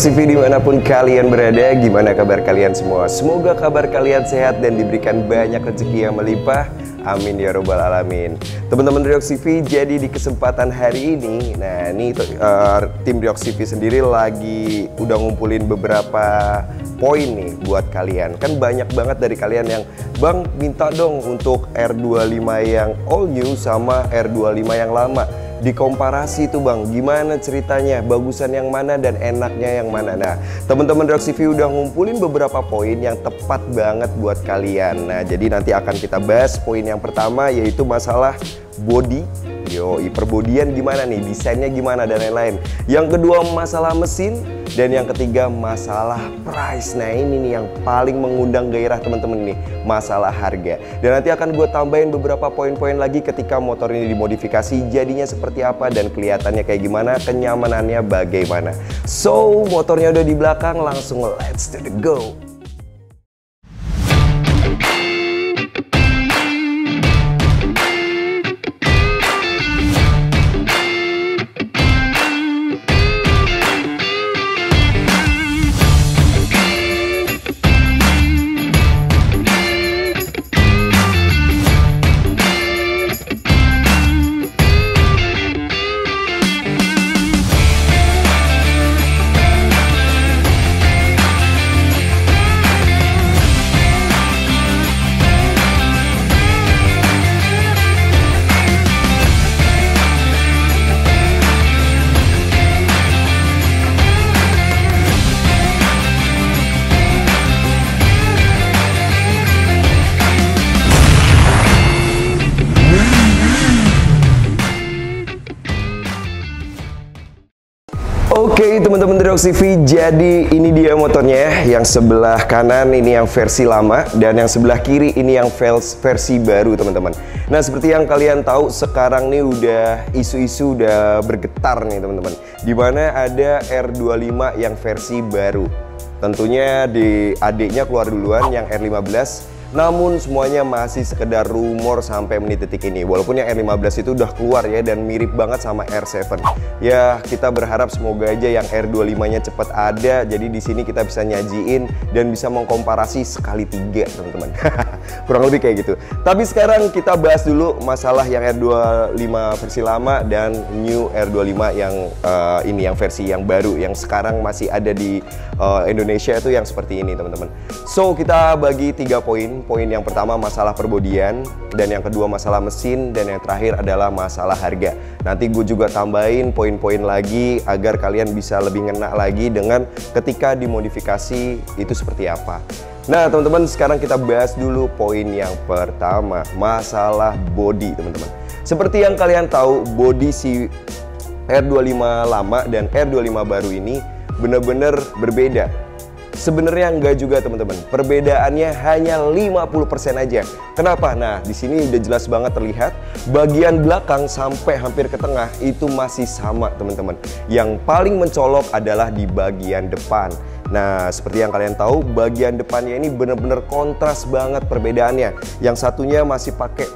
CV dimanapun kalian berada, gimana kabar kalian semua? Semoga kabar kalian sehat dan diberikan banyak rezeki yang melimpah. Amin ya robbal alamin. Teman-teman Riok CV, jadi di kesempatan hari ini, nah ini tim Riok CV sendiri lagi udah ngumpulin beberapa poin nih buat kalian. Kan banyak banget dari kalian yang, Bang minta dong untuk R25 yang all new sama R25 yang lama. Dikomparasi tuh Bang, gimana ceritanya, bagusan yang mana dan enaknya yang mana. Nah, teman-teman Riok CV udah ngumpulin beberapa poin yang tepat banget buat kalian. Nah, jadi nanti akan kita bahas poin yang pertama, yaitu masalah body. Yoi, perbodian gimana nih, desainnya gimana dan lain-lain. Yang kedua masalah mesin, dan yang ketiga masalah price. Nah ini nih yang paling mengundang gairah teman-teman nih, masalah harga. Dan nanti akan gue tambahin beberapa poin-poin lagi ketika motor ini dimodifikasi, jadinya seperti apa dan kelihatannya kayak gimana, kenyamanannya bagaimana. So motornya udah di belakang, langsung let's to the go. Oke teman-teman Riok CV, jadi ini dia motornya. Yang sebelah kanan ini yang versi lama, dan yang sebelah kiri ini yang versi baru teman-teman. Nah seperti yang kalian tahu, sekarang nih udah isu-isu udah bergetar nih teman-teman, dimana ada R25 yang versi baru. Tentunya di adiknya keluar duluan yang R15. Namun semuanya masih sekedar rumor sampai menit detik ini. Walaupun yang R15 itu udah keluar ya, dan mirip banget sama R7. Ya kita berharap semoga aja yang R25-nya cepat ada. Jadi di sini kita bisa nyajiin dan bisa mengkomparasi sekali 3 teman-teman. Kurang lebih kayak gitu. Tapi sekarang kita bahas dulu masalah yang R25 versi lama dan new R25 yang ini yang versi yang baru, yang sekarang masih ada di Indonesia itu yang seperti ini teman-teman. So kita bagi 3 poin. Poin yang pertama masalah perbodian, dan yang kedua masalah mesin, dan yang terakhir adalah masalah harga. Nanti gue juga tambahin poin-poin lagi agar kalian bisa lebih ngena lagi dengan ketika dimodifikasi itu seperti apa. Nah teman-teman, sekarang kita bahas dulu poin yang pertama, masalah body teman-teman. Seperti yang kalian tahu, body si R25 lama dan R25 baru ini benar-benar berbeda. Sebenarnya enggak juga teman-teman, perbedaannya hanya 50% aja. Kenapa? Nah di sini udah jelas banget terlihat, bagian belakang sampai hampir ke tengah itu masih sama teman-teman. Yang paling mencolok adalah di bagian depan. Nah seperti yang kalian tahu, bagian depannya ini bener-bener kontras banget perbedaannya. Yang satunya masih pakai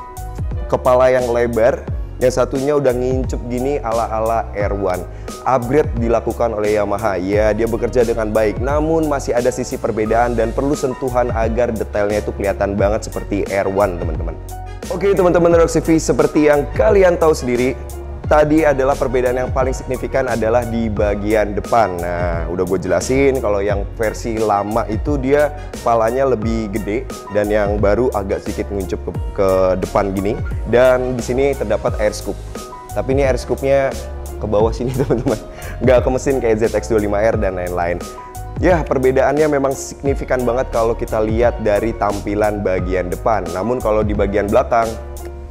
kepala yang lebar, yang satunya udah ngincup gini ala-ala R1. Upgrade dilakukan oleh Yamaha, ya dia bekerja dengan baik, namun masih ada sisi perbedaan dan perlu sentuhan agar detailnya itu kelihatan banget seperti R1 teman-teman. Oke teman-teman Riok CV, seperti yang kalian tahu sendiri, tadi adalah perbedaan yang paling signifikan adalah di bagian depan. Nah udah gue jelasin kalau yang versi lama itu dia kepalanya lebih gede, dan yang baru agak sedikit menguncup ke depan gini, dan di sini terdapat air scoop. Tapi ini air scoopnya ke bawah sini teman-teman, nggak ke mesin kayak ZX25R dan lain-lain. Ya perbedaannya memang signifikan banget kalau kita lihat dari tampilan bagian depan. Namun kalau di bagian belakang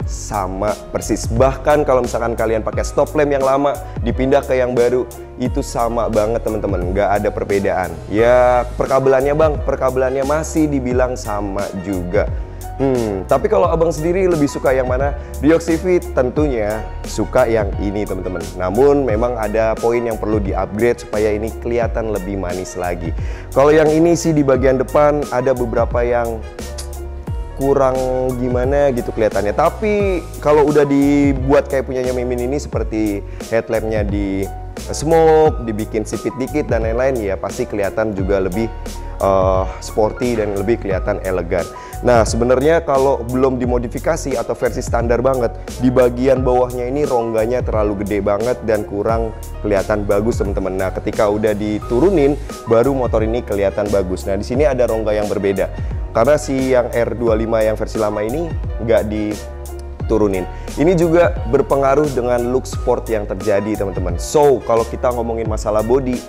sama persis. Bahkan kalau misalkan kalian pakai stop lamp yang lama dipindah ke yang baru, itu sama banget teman-teman, nggak ada perbedaan. Ya perkabelannya Bang, perkabelannya masih dibilang sama juga. Tapi kalau abang sendiri lebih suka yang mana? Riok CV tentunya suka yang ini teman-teman. Namun memang ada poin yang perlu di-upgrade supaya ini kelihatan lebih manis lagi. Kalau yang ini sih di bagian depan ada beberapa yang kurang gimana gitu kelihatannya. Tapi kalau udah dibuat kayak punyanya Mimin ini, seperti headlampnya di smoke, dibikin sipit dikit dan lain-lain, ya pasti kelihatan juga lebih sporty dan lebih kelihatan elegan. Nah, sebenarnya kalau belum dimodifikasi atau versi standar banget, di bagian bawahnya ini rongganya terlalu gede banget dan kurang kelihatan bagus teman-teman. Nah, ketika udah diturunin, baru motor ini kelihatan bagus. Nah, di sini ada rongga yang berbeda. Karena si yang R25 yang versi lama ini nggak diturunin. Ini juga berpengaruh dengan look sport yang terjadi teman-teman. So, kalau kita ngomongin masalah body,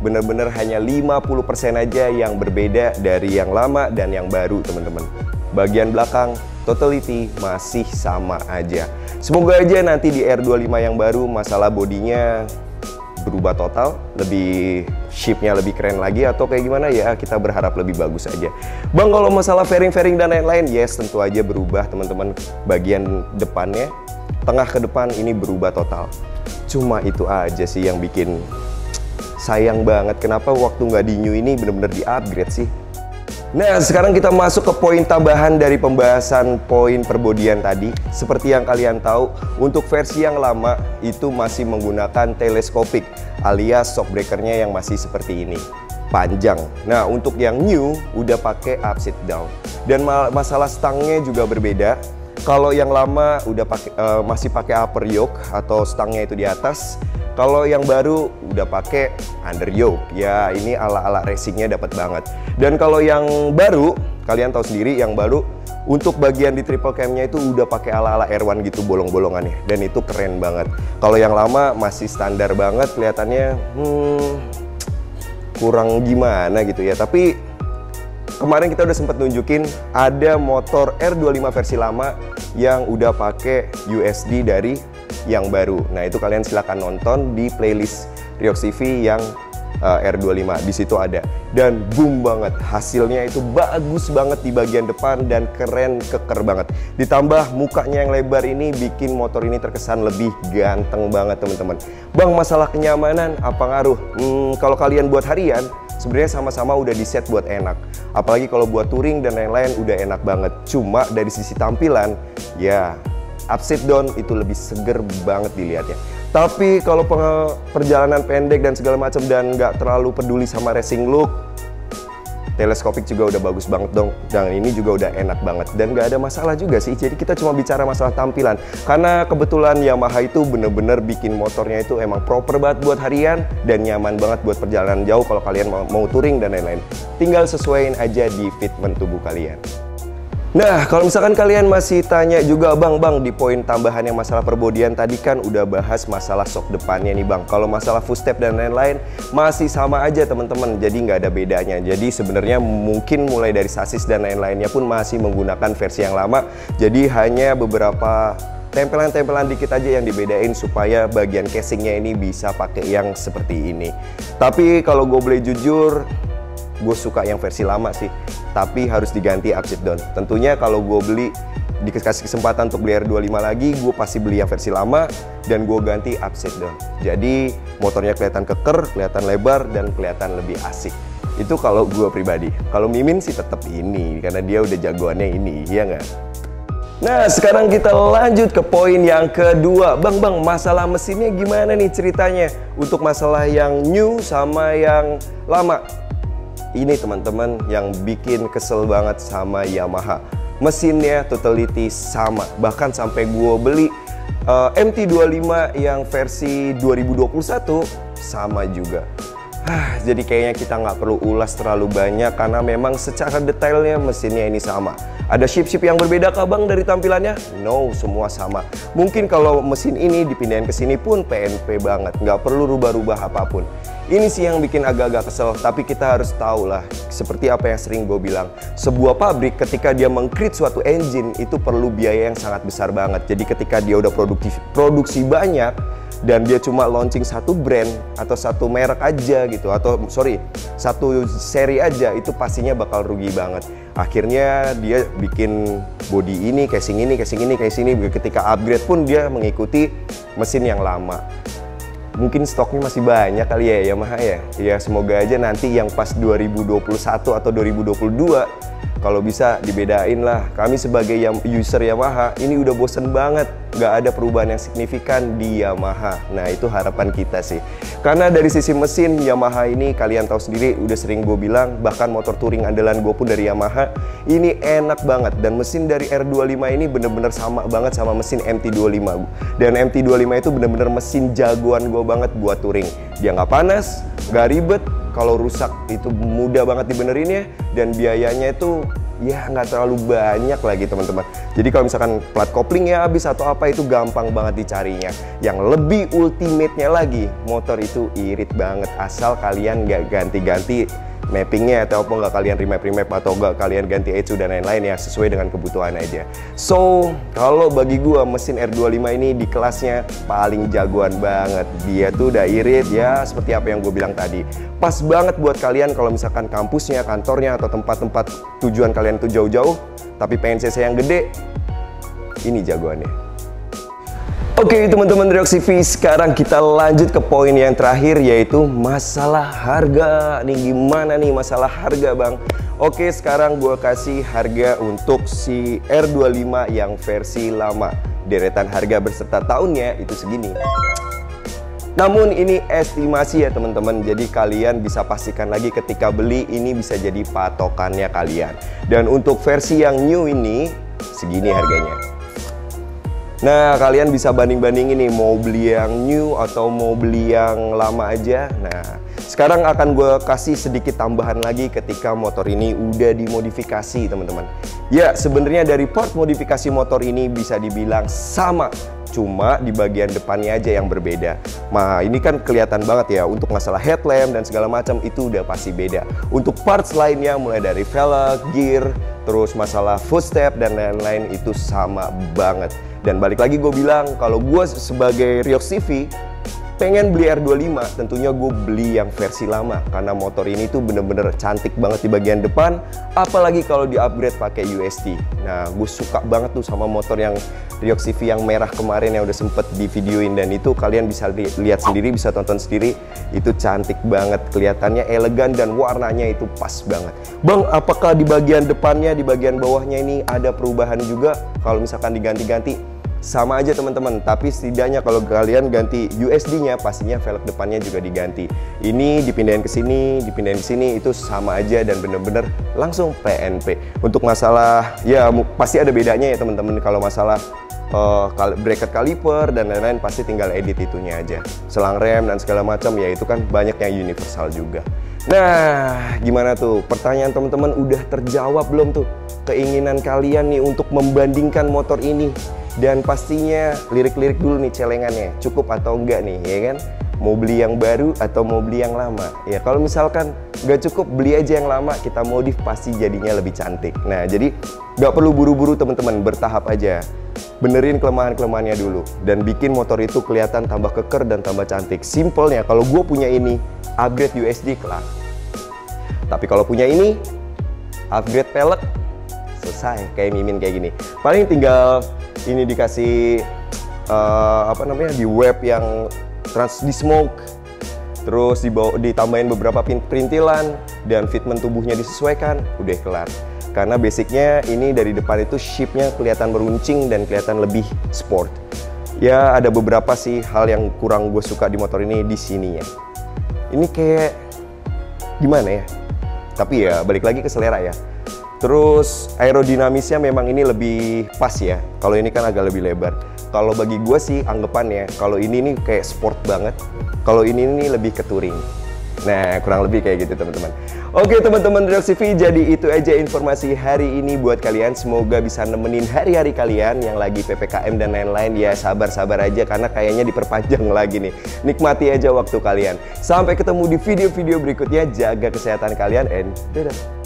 bener-bener hanya 50% aja yang berbeda dari yang lama dan yang baru teman-teman. Bagian belakang totality masih sama aja. Semoga aja nanti di R25 yang baru masalah bodinya berubah total, lebih shape-nya lebih keren lagi atau kayak gimana ya, kita berharap lebih bagus aja. Bang, kalau masalah fairing dan lain-lain, yes tentu aja berubah teman-teman. Bagian depannya, tengah ke depan ini berubah total. Cuma itu aja sih yang bikin sayang banget, kenapa waktu nggak di new ini bener-bener di-upgrade sih. Nah, sekarang kita masuk ke poin tambahan dari pembahasan poin perbodian tadi. Seperti yang kalian tahu, untuk versi yang lama itu masih menggunakan teleskopik alias shockbreakernya yang masih seperti ini, panjang. Nah, untuk yang new udah pakai upside down. Dan masalah stangnya juga berbeda. Kalau yang lama udah masih pakai upper yoke atau stangnya itu di atas. Kalau yang baru udah pakai under yoke, ya ini ala-ala racingnya dapat banget. Dan kalau yang baru, kalian tahu sendiri yang baru untuk bagian di triple camnya itu udah pakai ala-ala R1 gitu bolong-bolongannya, dan itu keren banget. Kalau yang lama masih standar banget kelihatannya, kurang gimana gitu ya. Tapi kemarin kita udah sempat nunjukin ada motor R25 versi lama yang udah pakai USD dari yang baru. Nah, itu kalian silahkan nonton di playlist Riox TV yang R25, di situ ada. Dan boom banget, hasilnya itu bagus banget di bagian depan dan keren keker banget. Ditambah mukanya yang lebar ini bikin motor ini terkesan lebih ganteng banget teman-teman. Bang, masalah kenyamanan apa ngaruh? Kalau kalian buat harian, sebenarnya sama-sama udah di set buat enak. Apalagi kalau buat touring dan lain-lain udah enak banget. Cuma dari sisi tampilan, ya upside down itu lebih seger banget dilihatnya. Tapi kalau perjalanan pendek dan segala macam dan nggak terlalu peduli sama racing look, teleskopik juga udah bagus banget dong. Dan ini juga udah enak banget dan nggak ada masalah juga sih. Jadi kita cuma bicara masalah tampilan. Karena kebetulan Yamaha itu bener-bener bikin motornya itu emang proper banget buat harian dan nyaman banget buat perjalanan jauh kalau kalian mau touring dan lain-lain. Tinggal sesuaiin aja di fitment tubuh kalian. Nah, kalau misalkan kalian masih tanya juga, Bang, di poin tambahan yang masalah perbodian tadi kan udah bahas masalah shock depannya nih, Bang. Kalau masalah footstep dan lain-lain masih sama aja, teman-teman. Jadi nggak ada bedanya. Jadi sebenarnya mungkin mulai dari sasis dan lain-lainnya pun masih menggunakan versi yang lama. Jadi hanya beberapa tempelan-tempelan dikit aja yang dibedain supaya bagian casingnya ini bisa pakai yang seperti ini. Tapi kalau gue boleh jujur, gue suka yang versi lama sih, tapi harus diganti upside down. Tentunya kalau gue beli, dikasih kesempatan untuk beli R25 lagi, gue pasti beli yang versi lama dan gue ganti upside down. Jadi motornya kelihatan keker, kelihatan lebar, dan kelihatan lebih asik. Itu kalau gue pribadi. Kalau Mimin sih tetap ini, karena dia udah jagoannya ini, iya nggak? Nah, sekarang kita lanjut ke poin yang kedua. Bang, masalah mesinnya gimana nih ceritanya? Untuk masalah yang new sama yang lama. Ini teman-teman yang bikin kesel banget sama Yamaha. Mesinnya totality sama. Bahkan sampai gue beli MT25 yang versi 2021 sama juga. Jadi kayaknya kita nggak perlu ulas terlalu banyak karena memang secara detailnya mesinnya ini sama. Ada ship-ship yang berbeda kah, Bang, dari tampilannya? No, semua sama. Mungkin kalau mesin ini dipindahin ke sini pun PNP banget, nggak perlu rubah-rubah apapun. Ini sih yang bikin agak-agak kesel, tapi kita harus tahu lah, seperti apa yang sering gue bilang, sebuah pabrik ketika dia meng-create suatu engine itu perlu biaya yang sangat besar banget. Jadi ketika dia udah produksi banyak dan dia cuma launching satu brand atau satu merek aja gitu, atau satu seri aja, itu pastinya bakal rugi banget. Akhirnya dia bikin body ini, casing ini, ketika upgrade pun dia mengikuti mesin yang lama. Mungkin stoknya masih banyak kali ya Yamaha ya. Ya semoga aja nanti yang pas 2021 atau 2022 kalau bisa dibedain lah. Kami sebagai user Yamaha ini udah bosen banget, nggak ada perubahan yang signifikan di Yamaha. Nah itu harapan kita sih. Karena dari sisi mesin Yamaha ini kalian tahu sendiri, udah sering gue bilang, bahkan motor touring andalan gue pun dari Yamaha ini enak banget. Dan mesin dari R25 ini bener-bener sama banget sama mesin MT25. Dan MT25 itu bener-bener mesin jagoan gue banget buat touring. Dia nggak panas, nggak ribet. Kalau rusak itu mudah banget dibenerinnya, dan biayanya itu ya nggak terlalu banyak lagi teman-teman. Jadi kalau misalkan plat kopling ya habis atau apa itu gampang banget dicarinya. Yang lebih ultimate-nya lagi, motor itu irit banget asal kalian nggak ganti-ganti mappingnya, atau apa nggak kalian remap atau nggak kalian ganti ECU dan lain-lain ya, sesuai dengan kebutuhan aja. So kalau bagi gua mesin R25 ini di kelasnya paling jagoan banget. Dia tuh udah irit ya, seperti apa yang gue bilang tadi. Pas banget buat kalian kalau misalkan kampusnya, kantornya, atau tempat-tempat tujuan kalian tuh jauh-jauh tapi pengen CC yang gede, ini jagoannya. Oke teman-teman Reoks TV, sekarang kita lanjut ke poin yang terakhir, yaitu masalah harga. Nih gimana nih masalah harga bang? Oke, sekarang gue kasih harga untuk si R25 yang versi lama. Deretan harga berserta tahunnya itu segini. Namun ini estimasi ya teman-teman, jadi kalian bisa pastikan lagi ketika beli, ini bisa jadi patokannya kalian. Dan untuk versi yang new ini segini harganya. Nah, kalian bisa banding-bandingin nih, mau beli yang new atau mau beli yang lama aja. Nah, sekarang akan gue kasih sedikit tambahan lagi ketika motor ini udah dimodifikasi teman-teman. Ya, sebenarnya dari part modifikasi motor ini bisa dibilang sama, cuma di bagian depannya aja yang berbeda. Nah, ini kan kelihatan banget ya, untuk masalah headlamp dan segala macam itu udah pasti beda. Untuk parts lainnya mulai dari velg, gear, terus masalah footstep dan lain-lain itu sama banget. Dan balik lagi gue bilang, kalau gue sebagai Reoks TV pengen beli R25, tentunya gue beli yang versi lama. Karena motor ini tuh bener-bener cantik banget di bagian depan, apalagi kalau di upgrade pakai USD. Nah, gue suka banget tuh sama motor yang Reoks TV yang merah kemarin yang udah sempet di videoin. Dan itu kalian bisa lihat sendiri, bisa tonton sendiri. Itu cantik banget, kelihatannya elegan dan warnanya itu pas banget. Bang, apakah di bagian depannya, di bagian bawahnya ini ada perubahan juga? Kalau misalkan diganti-ganti, sama aja teman-teman, tapi setidaknya kalau kalian ganti USD-nya, pastinya velg depannya juga diganti. Ini dipindahin ke sini, dipindahin ke sini, itu sama aja dan bener-bener langsung PNP. Untuk masalah, ya pasti ada bedanya ya teman-teman. Kalau masalah bracket kaliper dan lain-lain pasti tinggal edit itunya aja. Selang rem dan segala macam ya itu kan banyak yang universal juga. Nah, gimana tuh? Pertanyaan teman-teman udah terjawab belum tuh? Keinginan kalian nih untuk membandingkan motor ini. Dan pastinya lirik-lirik dulu nih celengannya, cukup atau enggak nih, ya kan? Mau beli yang baru atau mau beli yang lama? Ya kalau misalkan nggak cukup, beli aja yang lama, kita modif pasti jadinya lebih cantik. Nah jadi nggak perlu buru-buru teman-teman, bertahap aja. Benerin kelemahan-kelemahannya dulu dan bikin motor itu kelihatan tambah keker dan tambah cantik. Simpelnya kalau gue punya ini, upgrade USD kelar. Tapi kalau punya ini, upgrade pelek, selesai. Kayak Mimin kayak gini. Paling tinggal ini dikasih di web yang di smoke, terus ditambahin beberapa perintilan dan fitment tubuhnya disesuaikan, udah kelar. Karena basicnya ini dari depan itu shape-nya kelihatan meruncing dan kelihatan lebih sport. Ya ada beberapa sih hal yang kurang gue suka di motor ini di sininya. Ini kayak gimana ya? Tapi ya balik lagi ke selera ya. Terus aerodinamisnya memang ini lebih pas ya. Kalau ini kan agak lebih lebar. Kalau bagi gue sih anggapannya, kalau ini nih kayak sport banget. Kalau ini nih lebih ke touring. Nah, kurang lebih kayak gitu teman-teman. Oke teman-teman Reoks TV, jadi itu aja informasi hari ini buat kalian. Semoga bisa nemenin hari-hari kalian yang lagi PPKM dan lain-lain. Ya sabar-sabar aja karena kayaknya diperpanjang lagi nih. Nikmati aja waktu kalian. Sampai ketemu di video-video berikutnya. Jaga kesehatan kalian and dadah.